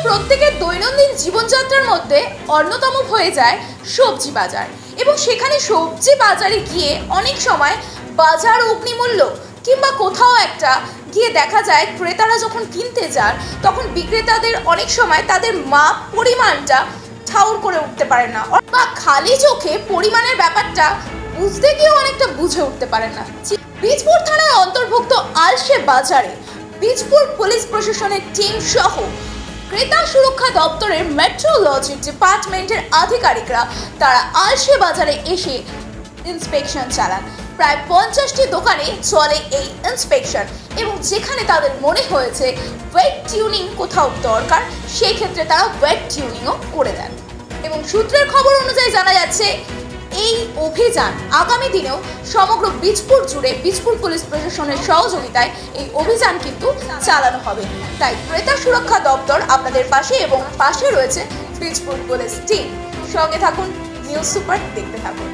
প্রত্যেকের দৈনন্দিন জীবনযাত্রার মধ্যে অন্যতম হয়ে যায় সবজি বাজার। এবং সেখানে সবজি বাজারে গিয়ে অনেক সময় বাজার অগ্নিমূল্য কিংবা কোথাও একটা গিয়ে দেখা যায় ক্রেতারা যখন কিনতে যান তখন বিক্রেতাদের অনেক সময় তাদের মাপ পরিমাণটা ঠাউর করে উঠতে পারে না, বা খালি চোখে পরিমাণের ব্যাপারটা বুঝতে গিয়েও অনেকটা বুঝে উঠতে পারে না। বীজপুর থানার অন্তর্ভুক্ত আলশে বাজারে বীজপুর পুলিশ প্রশাসনের টিম সহ ক্রেতা সুরক্ষা দপ্তরের মেট্রোলজি ডিপার্টমেন্টের আধিকারিকরা তারা আলশে বাজারে এসে ইন্সপেকশন চালান। প্রায় 50টি দোকানে চলে এই ইন্সপেকশন এবং যেখানে তাদের মনে হয়েছে ওয়েট টিউনিং কোথাও দরকার সেই ক্ষেত্রে তারা ওয়েট টিউনিংও করে দেন। এবং সূত্রের খবর অনুযায়ী জানা যাচ্ছে এই অভিযান আগামী দিনেও সমগ্র বীজপুর জুড়ে বীজপুর পুলিশ প্রশাসনের সহযোগিতায় এই অভিযান কিন্তু চালানো হবে। তাই ক্রেতা সুরক্ষা দপ্তর আপনাদের পাশে এবং পাশে রয়েছে বীজপুর পুলিশ টিম। সঙ্গে থাকুন, নিউজ সুপার দেখতে থাকুন।